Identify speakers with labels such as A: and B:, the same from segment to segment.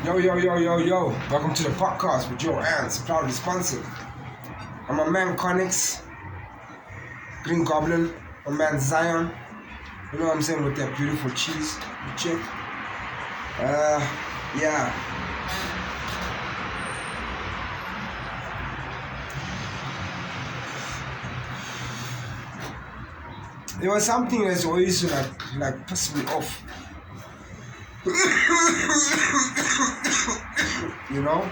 A: Yo, yo, yo, yo, yo. Welcome to the podcast with your aunts, proud responsive. I'm a man Connix, Green Goblin, a man Zion. You know what I'm saying, with that beautiful cheese, the chick. Yeah. There was something that's always like piss me off. You know?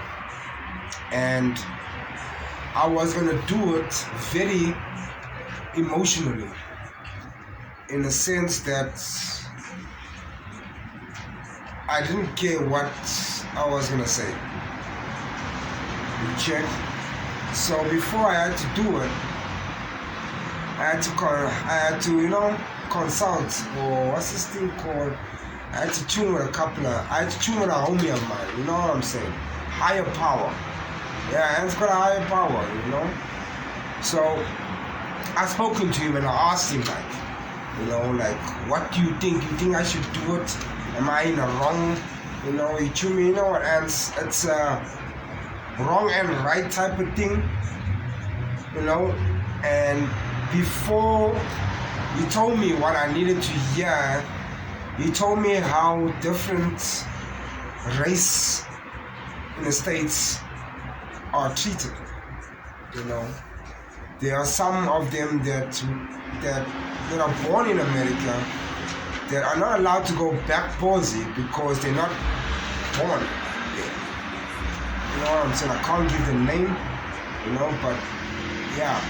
A: And I was gonna do it very emotionally, in the sense that I didn't care what I was gonna say. You check? So before I had to do it, I had to consult, or what's this thing called? I had to tune with I had to tune with a homie of mine, you know what I'm saying? Higher power. Yeah, it's got a higher power, you know? So, I spoken to him and I asked him what do you think? You think I should do it? Am I in a wrong? You know, he told me, you know what, and it's a wrong and right type of thing, you know? And before he told me what I needed to hear, he told me how different race in the States are treated. You know, there are some of them that are born in America that are not allowed to go back palsy because they're not born there. You know what I'm saying? I can't give the name, you know, but yeah.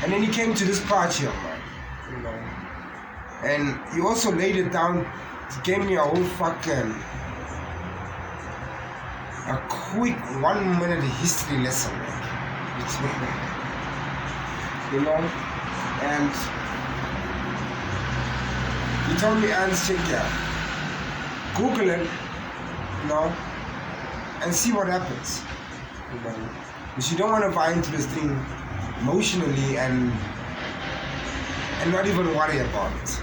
A: And then he came to this part here, man, you know. And he also laid it down, gave me a whole a quick 1 minute history lesson, man. You know? And he told me, Ernst, check it out. Google it, you know, and see what happens. You know? Because you don't want to buy into this thing emotionally and not even worry about it.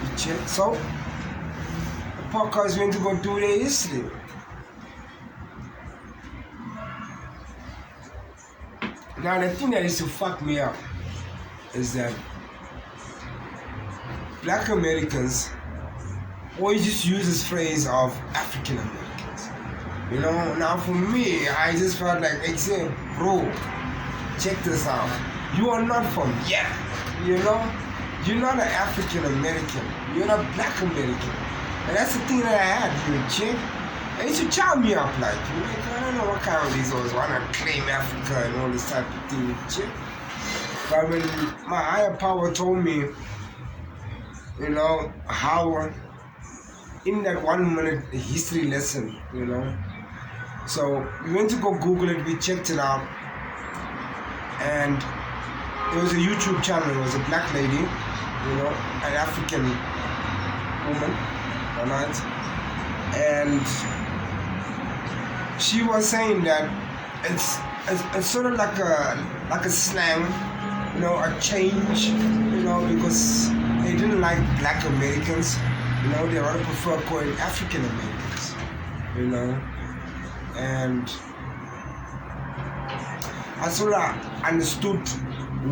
A: You check? So, the podcast went to go do their history. Now, the thing that used to fuck me up is that Black Americans always just use this phrase of African Americans. You know, now for me, I just felt like, hey, bro, check this out. You are not from here, you know? You're not an African American. You're a Black American. And that's the thing that I had, you chick. And it should chow me up like, I don't know what kind of these always want to claim Africa and all this type of thing, chick. But when my higher power told me, you know, how in that 1 minute history lesson, you know. So we went to go Google it, we checked it out. And it was a YouTube channel, it was a black lady, you know, an African woman, alright? And she was saying that it's sort of like a slang, you know, a change, you know, because they didn't like Black Americans, you know, they rather prefer calling African Americans, you know. And I sort of understood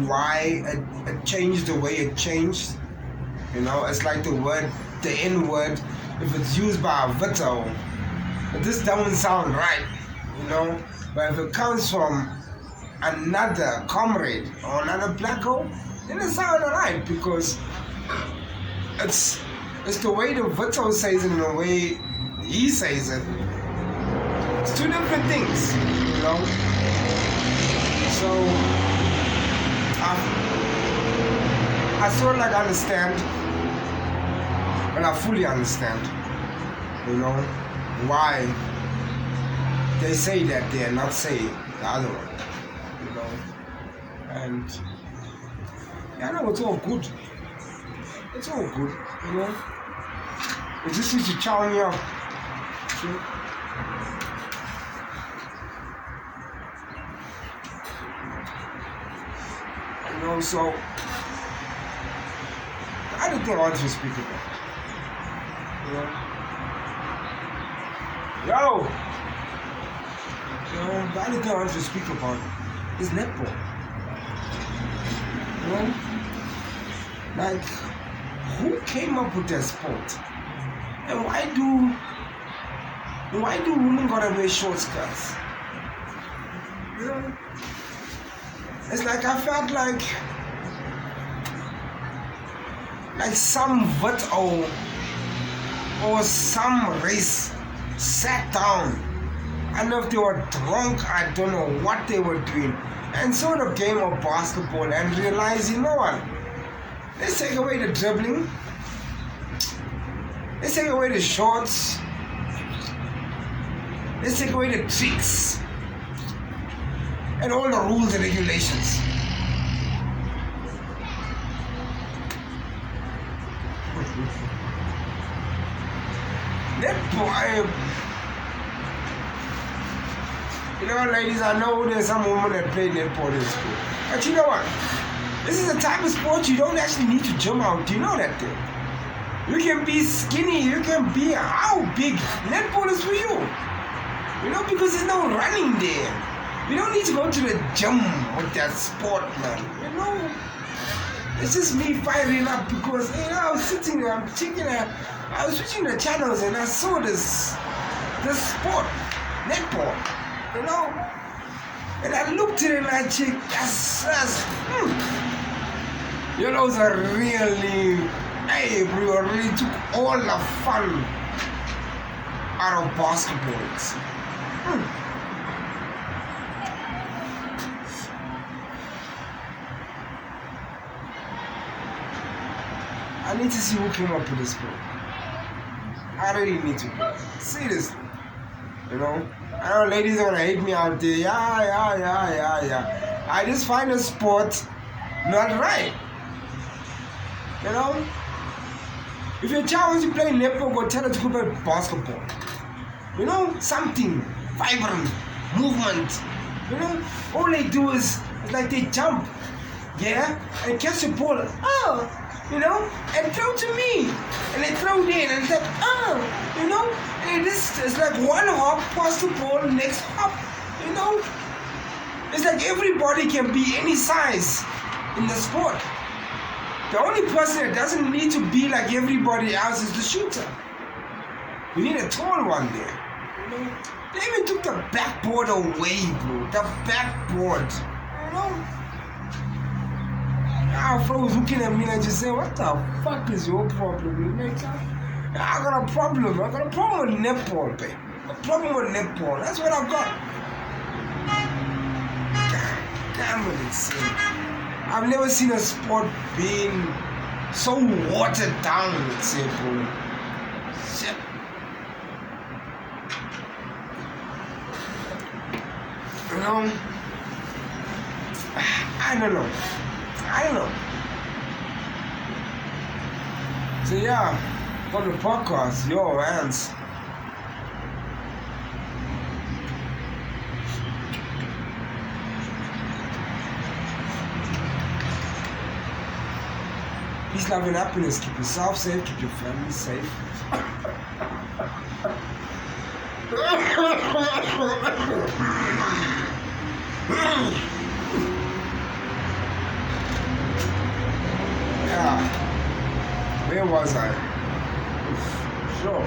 A: why it changed the way it changed. You know, it's like the N-word, if it's used by a Vito, this doesn't sound right, you know. But if it comes from another comrade or another blacko, then it sounds alright, because it's the way the Vito says it and the way he says it. It's two different things, you know. So I sort of like understand, and I fully understand, you know, why they say that they are not saying the other one, you know. And yeah, I know it's all good. It's all good, you know. It just needs to chow me up. You know, so the other thing I want to speak about, you know, yo, The other thing I want to speak about is netball. Like, who came up with that sport? And why do women gotta wear short skirts? It's like I felt like some vet or some race sat down. I don't know if they were drunk, I don't know what they were doing, and saw the game of basketball and realized, you know what? Let's take away the dribbling. Let's take away the shorts. Let's take away the tricks and all the rules and regulations. Ladies, I know there's some women that play netball in school, but you know what? This is a type of sport you don't actually need to gym out. Do you know that thing? You can be skinny, you can be how big. Netball is for you. Because there's no running there. You don't need to go to the gym with that sport, man. It's just me firing up because, I was sitting there, I was switching the channels and I saw this sport, netball, and I looked at it and I checked, yes. Those are really, really took all the fun out of basketballs. I need to see who came up with this sport. I really need to know. Seriously. I know ladies are gonna hate me out there. Yeah. I just find the sport not right. If your child wants to play netball, go tell her to go play basketball. Something vibrant, movement. All they do is like they jump, and catch the ball. And throw to me, and they throw there, and it's like, and it's like one hop, pass the ball, next hop, It's like everybody can be any size in the sport. The only person that doesn't need to be like everybody else is the shooter. You need a tall one there. They even took the backboard away, bro. The backboard. Our friend was looking at me and just saying, what the fuck is your problem? I got a problem. I got a problem with netball, babe. A problem with netball. That's what I've got. God damn it, it's I've never seen a sport being so watered down, let's say, bro. Shit. I don't know. So on the podcast, your hands. Peace, love, and happiness. Keep yourself safe. Keep your family safe. Where was I? Sure.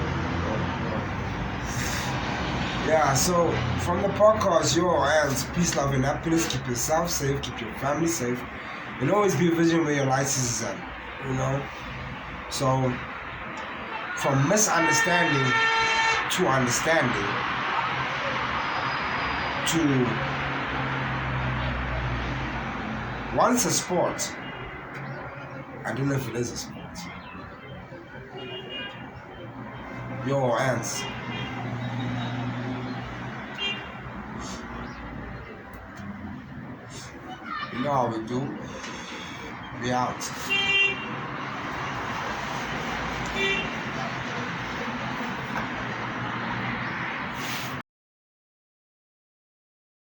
A: So from the podcast, your hands. Peace, love, and happiness. Keep yourself safe. Keep your family safe. And always be a vision where your license is at. So from misunderstanding to understanding to once a sport, I don't know if it is a sport. Your hands. You know how we do. We out.